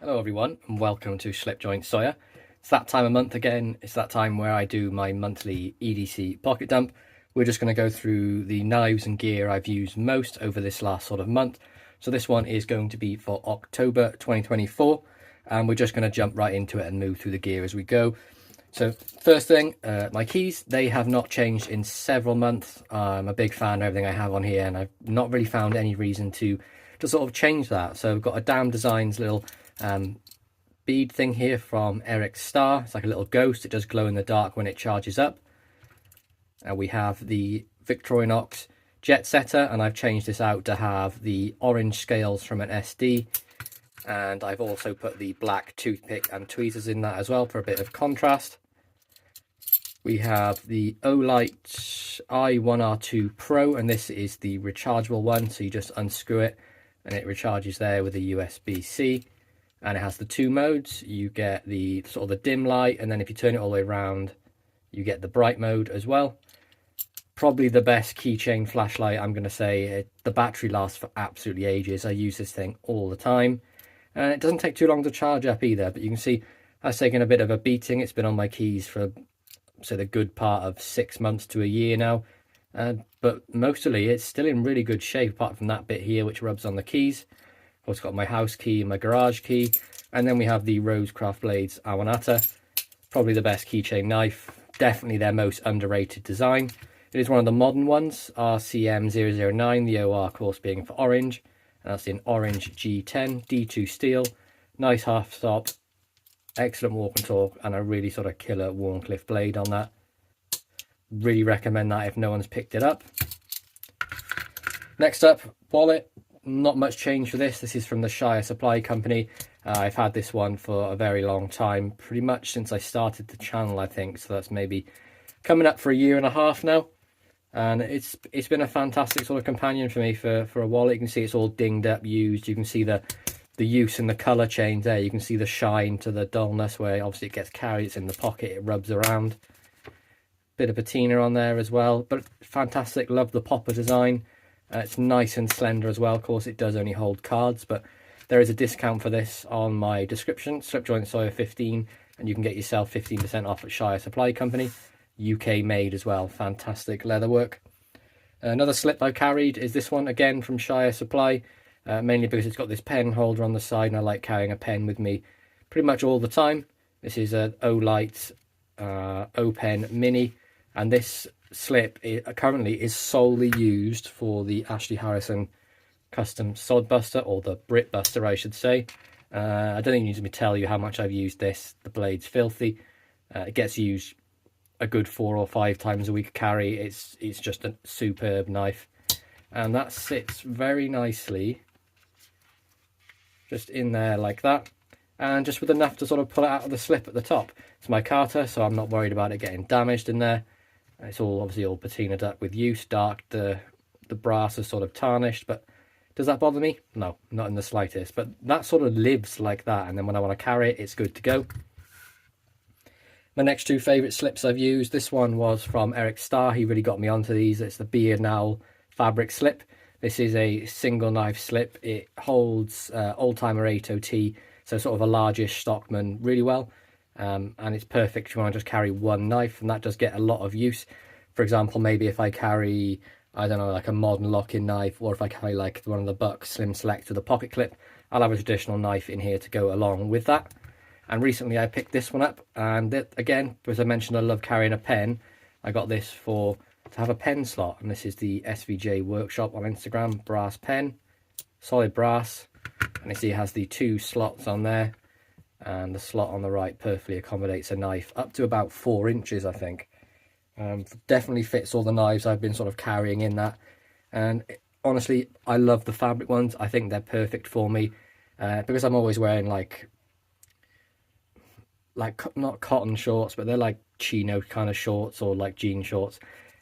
Hello everyone and welcome to Slipjoint Sawyer. It's that time of month again. It's that time where I do my monthly EDC pocket dump. We're just going to go through the knives and gear I've used most over this last sort of month. So this one is going to be for October 2024 and we're just going to jump right into it and move through the gear as we go. So first thing, my keys, they have not changed in several months. I'm a big fan of everything I have on here and I've not really found any reason to sort of change that. So I've got a Damn Designs little bead thing here from Eric Starr. It's like a little ghost. It does glow in the dark when it charges up. And we have the Victorinox Jet Setter, and I've changed this out to have the orange scales from an SD. And I've also put the black toothpick and tweezers in that as well for a bit of contrast. We have the Olight i1R2 Pro, and this is the rechargeable one. So you just unscrew it and it recharges there with a USB-C. And it has the two modes. You get the sort of the dim light, and then if you turn it all the way around, you get the bright mode as well. Probably the best keychain flashlight, I'm going to say. The battery lasts for absolutely ages. I use this thing all the time. And it doesn't take too long to charge up either, but you can see that's taken a bit of a beating. It's been on my keys for, say, the good part of 6 months to a year now. But mostly it's still in really good shape, apart from that bit here, which rubs on the keys. I've also got my house key and my garage key. And then we have the Rosecraft Blades Awanata. Probably the best keychain knife. Definitely their most underrated design. It is one of the modern ones. RCM009, the OR of course being for orange. And that's in orange G10, D2 steel. Nice half stop. Excellent walk and talk. And a really sort of killer Warncliffe blade on that. Really recommend that if no one's picked it up. Next up, wallet. Not much change for this. This is from the Shire Supply Company. I've had this one for a very long time, pretty much since I started the channel, I think. So that's maybe coming up for a year and a half now. And it's been a fantastic sort of companion for me for a wallet. You can see it's all dinged up, used. You can see the use in the colour change there. You can see the shine to the dullness where obviously it gets carried. It's in the pocket, it rubs around. Bit of patina on there as well, but fantastic. Love the popper design. It's nice and slender as well. Of course, it does only hold cards, but there is a discount for this on my description, Slipjoint Sawyer 15, and you can get yourself 15% off at Shire Supply Company. UK made as well. Fantastic leatherwork. Another slip I've carried is this one, again from Shire Supply, mainly because it's got this pen holder on the side, and I like carrying a pen with me pretty much all the time. This is an Olight O-Pen Mini, and this slip currently is solely used for the Ashley Harrison custom sod buster, or the Brit buster I should say. I don't think you need me to tell you how much I've used this. The blade's filthy. It gets used a good 4 or 5 times a week carry. It's just a superb knife, and that sits very nicely just in there like that, and just with enough to sort of pull it out of the slip at the top. It's my Carter, so I'm not worried about it getting damaged in there. It's all obviously all patinaed up with use, dark, the brass is sort of tarnished, but does that bother me? No, not in the slightest. But that sort of lives like that, and then when I want to carry it, it's good to go. My next two favourite slips I've used, this one was from Eric Starr. He really got me onto these. It's the Beard Owl fabric slip. This is a single knife slip. It holds old-timer 8OT, so sort of a largish Stockman really well. And it's perfect if you want to just carry one knife, and that does get a lot of use. For example, maybe if I carry, I don't know, like a modern lock-in knife, or if I carry like one of the Buck Slim Select with a pocket clip, I'll have a traditional knife in here to go along with that. And recently I picked this one up, and again, as I mentioned, I love carrying a pen. I got this to have a pen slot, and this is the SVJ Workshop on Instagram brass pen, solid brass, and you see it has the 2 slots on there. And the slot on the right perfectly accommodates a knife up to about 4 inches, I think. Definitely fits all the knives I've been sort of carrying in that. And honestly, I love the fabric ones. I think they're perfect for me because I'm always wearing like not cotton shorts, but they're like chino kind of shorts or like jean shorts.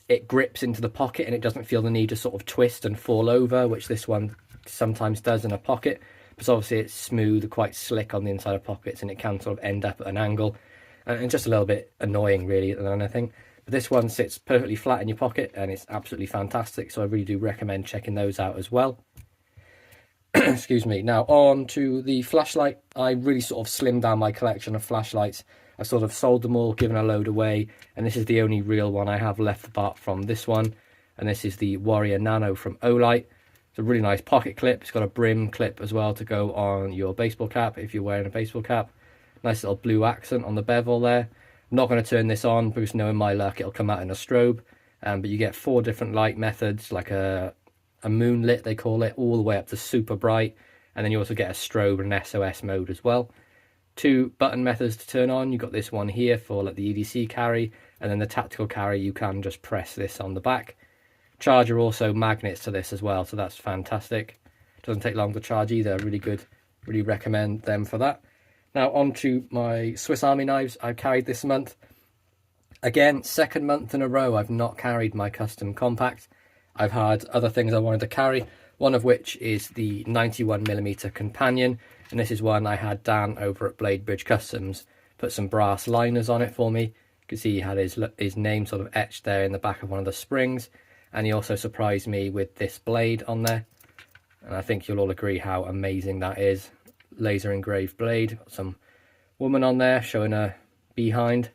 It grips into the pocket and it doesn't feel the need to sort of twist and fall over, which this one sometimes does in a pocket. But obviously it's smooth, quite slick on the inside of pockets, and it can sort of end up at an angle, and just a little bit annoying really than anything. But this one sits perfectly flat in your pocket and it's absolutely fantastic, so I really do recommend checking those out as well. Excuse me. Now on to the flashlight. I really sort of slimmed down my collection of flashlights. I sort of sold them all, given a load away, and this is the only real one I have left apart from this one. And this is the Warrior Nano from Olight. It's a really nice pocket clip. It's got a brim clip as well to go on your baseball cap if you're wearing a baseball cap. Nice little blue accent on the bevel there. I'm not going to turn this on because knowing my luck it'll come out in a strobe. But you get 4 different light methods, like a moonlit they call it, all the way up to super bright. And then you also get a strobe and an SOS mode as well. 2 button methods to turn on. You've got this one here for like the EDC carry, and then the tactical carry you can just press this on the back. Charger also magnets to this as well, so that's fantastic. Doesn't take long to charge either. Really good. Really recommend them for that. Now on to my Swiss Army knives I've carried this month. Again, second month in a row I've not carried my custom compact. I've had other things I wanted to carry, one of which is the 91mm companion, and this is one I had Dan over at Blade Bridge Customs put some brass liners on it for me. You can see he had his name sort of etched there in the back of one of the springs, and he also surprised me with this blade on there, and I think you'll all agree how amazing that is. Laser engraved blade, got some woman on there showing her behind,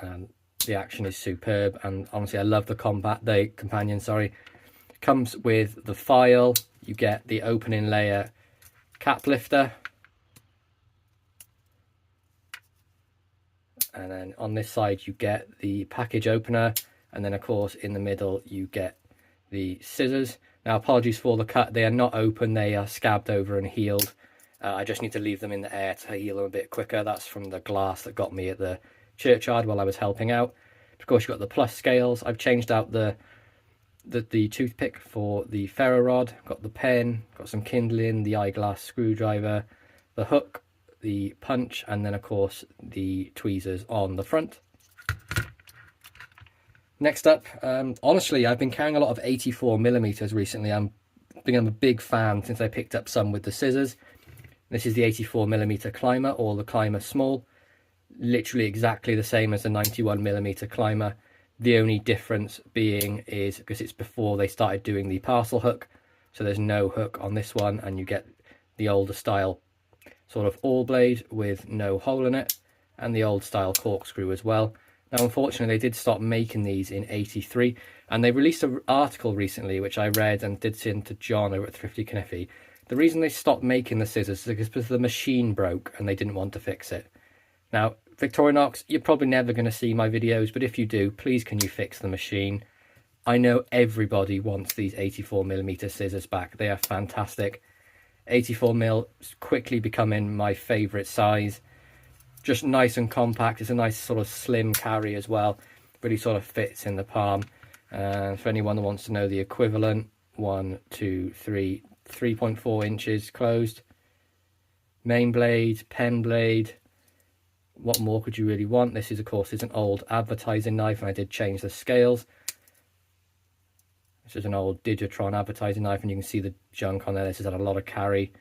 and the action is superb. And honestly I love the companion, sorry. Comes with the file, you get the opening layer cap lifter, and then on this side you get the package opener, and then of course in the middle you get the scissors. Now apologies for the cut, they are not open, they are scabbed over and healed. I just need to leave them in the air to heal them a bit quicker. That's from the glass that got me at the churchyard while I was helping out. Of course you've got the plus scales. I've changed out the toothpick for the ferro rod, got the pen, got some kindling, the eyeglass screwdriver, the hook, the punch, and then of course the tweezers on the front. Next up, honestly I've been carrying a lot of 84mm recently. I'm a big fan since I picked up some with the scissors. This is the 84mm climber, or the climber small. Literally exactly the same as the 91mm climber. The only difference being is because it's before they started doing the parcel hook, so there's no hook on this one, and you get the older style sort of all blade with no hole in it, and the old style corkscrew as well. Now unfortunately they did stop making these in 83, and they released an article recently which I read and did send to John over at Thrifty Kniffy. The reason they stopped making the scissors is because the machine broke and they didn't want to fix it. Now Victorinox, you're probably never going to see my videos, but if you do, please can you fix the machine? I know everybody wants these 84mm scissors back. They are fantastic. 84mm is quickly becoming my favourite size. Just nice and compact. It's a nice sort of slim carry as well. Really sort of fits in the palm. For anyone that wants to know the equivalent, 1, 2, 3, 3.4 inches closed. Main blade, pen blade. What more could you really want? This is, of course, is an old advertising knife, and I did change the scales. This is an old Digitron advertising knife, and you can see the junk on there. This has had a lot of carry.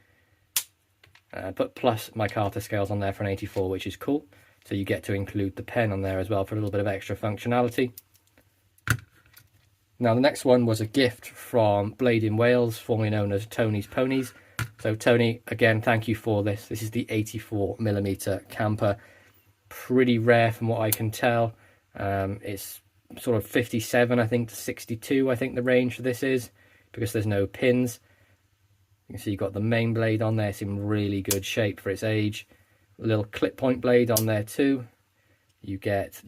But plus my Carter scales on there for an 84, which is cool. So you get to include the pen on there as well for a little bit of extra functionality. Now the next one was a gift from Blade in Wales, formerly known as Tony's Ponies. So Tony, again, thank you for this. This is the 84mm camper. Pretty rare from what I can tell. It's sort of 57 I think to 62 I think the range for this is, because there's no pins. You can see you've got the main blade on there. It's in really good shape for its age. A little clip point blade on there too. You get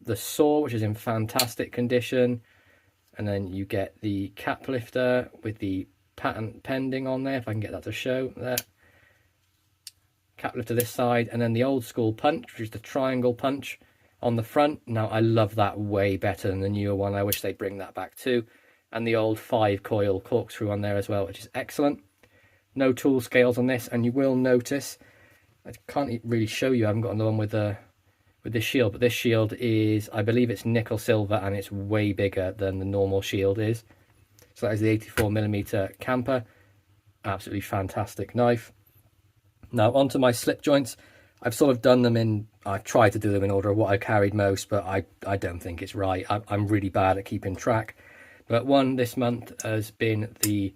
the saw, which is in fantastic condition, and then you get the cap lifter with the patent pending on there, if I can get that to show there. Cap lifter this side, and then the old school punch, which is the triangle punch on the front. Now I love that way better than the newer one. I wish they'd bring that back too. And the old 5-coil corkscrew on there as well, which is excellent. No tool scales on this, and you will notice, I can't really show you, I haven't got another one with this shield, but this shield is, I believe it's nickel silver, and it's way bigger than the normal shield is. So that is the 84mm camper. Absolutely fantastic knife. Now onto my slip joints. I've sort of done them in, I've tried to do them in order of what I carried most, but I don't think it's right. I'm really bad at keeping track. But one this month has been the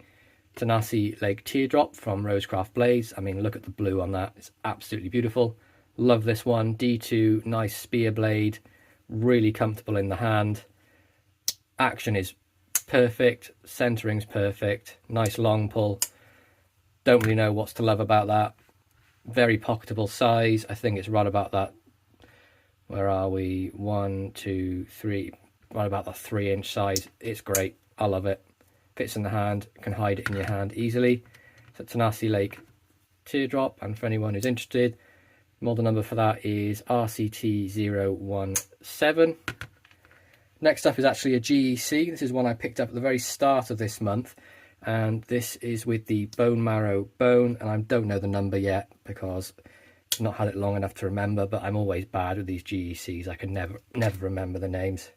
Tenacity Lake Teardrop from Rosecraft Blades. I mean, look at the blue on that. It's absolutely beautiful. Love this one. D2, nice spear blade, really comfortable in the hand. Action is perfect, centering's perfect, nice long pull. Don't really know what's to love about that. Very pocketable size. I think it's right about that. Where are we? 1, 2, 3. Right about the 3-inch size. It's great. I love it. Fits in the hand. Can hide it in your hand easily. So Tenacity Lake Teardrop. And for anyone who's interested, model number for that is RCT017. Next up is actually a GEC. This is one I picked up at the very start of this month. And this is with the Bone Marrow Bone. And I don't know the number yet because I've not had it long enough to remember. But I'm always bad with these GECs. I can never remember the names.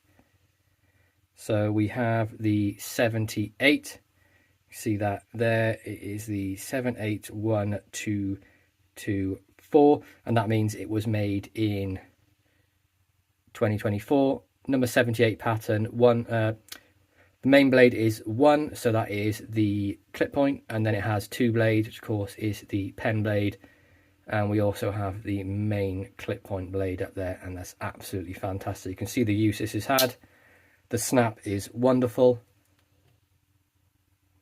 So we have the 78. See that there? It is the 781224. And that means it was made in 2024. Number 78 pattern. The main blade is 1, so that is the clip point, and then it has 2 blades, which of course is the pen blade, and we also have the main clip point blade up there, and that's absolutely fantastic. You can see the use this has had. The snap is wonderful.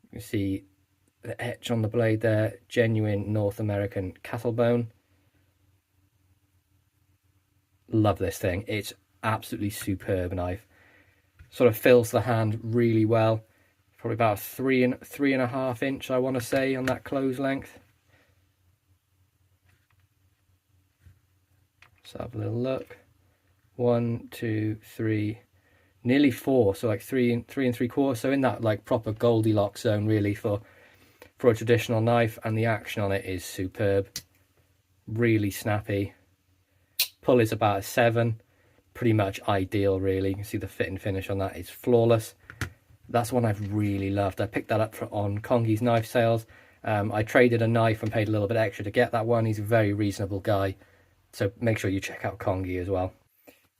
You can see the etch on the blade there, genuine North American cattle bone. Love this thing. It's absolutely superb knife. Sort of fills the hand really well. Probably about 3.5 inch, I want to say, on that close length. Let's have a little look. 1, 2, 3, nearly 4. So like 3 3/4. So in that like proper Goldilocks zone really for a traditional knife, and the action on it is superb. Really snappy. Pull is about a 7. Pretty much ideal really. You can see the fit and finish on that is flawless. That's one I've really loved. I picked that up on Congi's knife sales. I traded a knife and paid a little bit extra to get that one. He's a very reasonable guy, so make sure you check out Congi as well.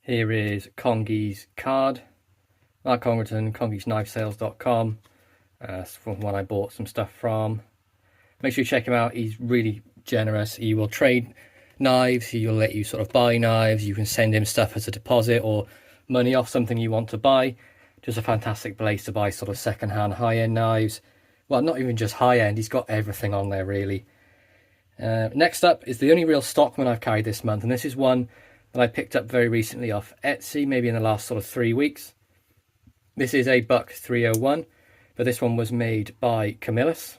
Here is Congi's card. Mark Congleton, congisknifesales.com. That's from one I bought some stuff from. Make sure you check him out. He's really generous. He will trade knives, he'll let you sort of buy knives. You can send him stuff as a deposit or money off something you want to buy. Just a fantastic place to buy sort of second-hand high-end knives. Well, not even just high-end, he's got everything on there really. Next up is the only real Stockman I've carried this month, and this is one that I picked up very recently off Etsy, maybe in the last sort of 3 weeks. This is a Buck 301, but this one was made by Camillus.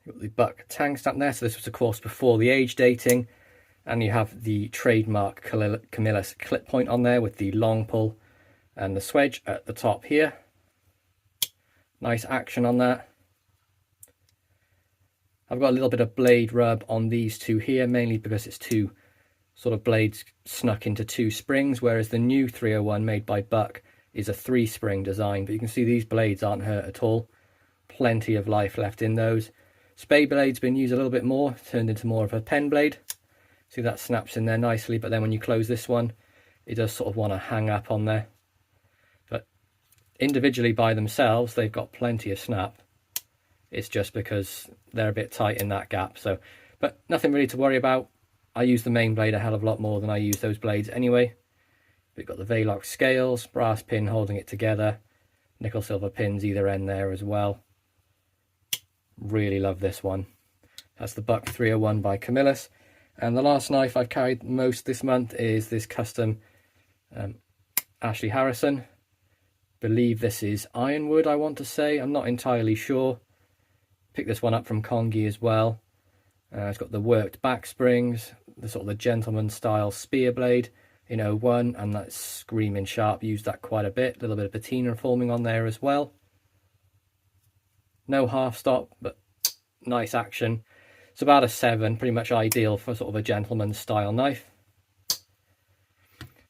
You've got the Buck tang stamp there, so this was of course before the age dating, and you have the trademark Camillus clip point on there with the long pull and the swedge at the top here. Nice action on that. I've got a little bit of blade rub on these two here, mainly because it's two sort of blades snuck into 2 springs, whereas the new 301 made by Buck is a 3-spring design, but you can see these blades aren't hurt at all. Plenty of life left in those. Spade blade's been used a little bit more, turned into more of a pen blade. See, that snaps in there nicely, but then when you close this one, it does sort of want to hang up on there. But individually by themselves, they've got plenty of snap. It's just because they're a bit tight in that gap. So, but nothing really to worry about. I use the main blade a hell of a lot more than I use those blades anyway. We've got the Velox scales, brass pin holding it together, nickel silver pins either end there as well. Really love this one. That's the Buck 301 by Camillus. And the last knife I've carried most this month is this custom Ashley Harrison. Believe this is ironwood, I want to say. I'm not entirely sure. Picked this one up from Congi as well. It's got the worked back springs, the sort of the gentleman style spear blade in 01, and that's screaming sharp. Used that quite a bit. A little bit of patina forming on there as well. No half stop, but nice action. It's about a 7, pretty much ideal for sort of a gentleman style knife.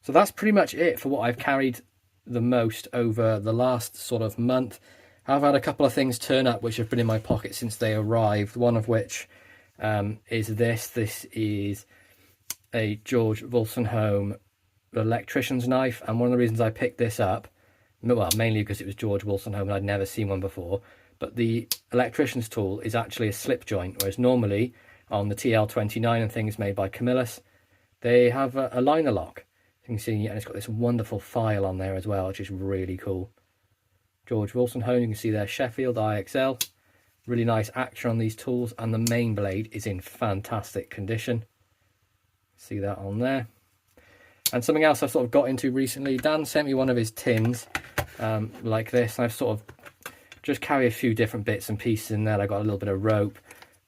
So that's pretty much it for what I've carried the most over the last sort of month. I've had a couple of things turn up which have been in my pocket since they arrived, one of which is this. This is a George Wolstenholme electrician's knife, and one of the reasons I picked this up well, mainly because it was George Wilson Home and I'd never seen one before. But the electrician's tool is actually a slip joint, whereas normally on the TL29 and things made by Camillus, they have a liner lock. You can see, and it's got this wonderful file on there as well, which is really cool. George Wilson Home, you can see there, Sheffield IXL. Really nice action on these tools, and the main blade is in fantastic condition. See that on there. And something else I've sort of got into recently, Dan sent me one of his tins like this, and I've sort of just carry a few different bits and pieces in there. I got a little bit of rope,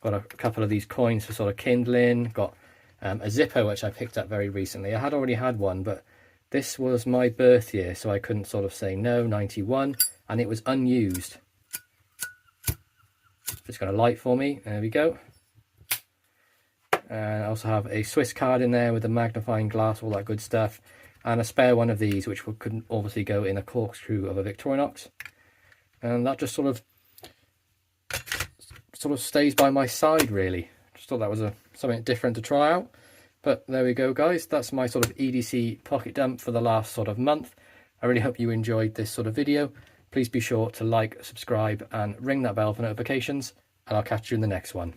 got a couple of these coins for sort of kindling, got a Zippo which I picked up very recently. I had already had one, but this was my birth year, so I couldn't sort of say no, 91, and it was unused. Just got a light for me, there we go. And I also have a Swiss card in there with a magnifying glass, all that good stuff, and a spare one of these which could obviously go in a corkscrew of a victorinox. And that just sort of stays by my side, really. Just thought that was something different to try out. But there we go, guys. That's my sort of EDC pocket dump for the last sort of month. I really hope you enjoyed this sort of video. Please be sure to like, subscribe, and ring that bell for notifications. And I'll catch you in the next one.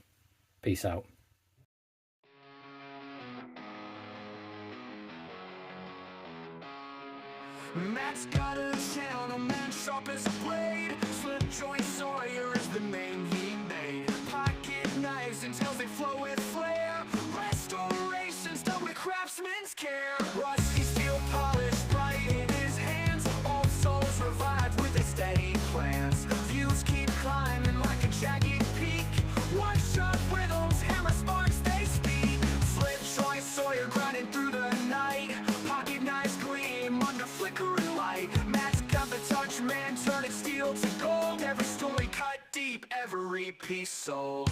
Peace out. Matt's got a gentleman, sharp as a blade. Slipjoint Sawyer is the name he made. Pocket knives until they flow with flair. Restorations done with craftsman's care. Rusty steel polish bright in his hands. Old souls revived with a steady glance. Views keep climbing like a jagged peak. One shot rhythms, hammer sparks they speak. Slipjoint Sawyer grinding through the night. Pocket knives gleam under flickering light. Matt's got the touch, man, turning steel to gold. Every story cut deep, every piece sold.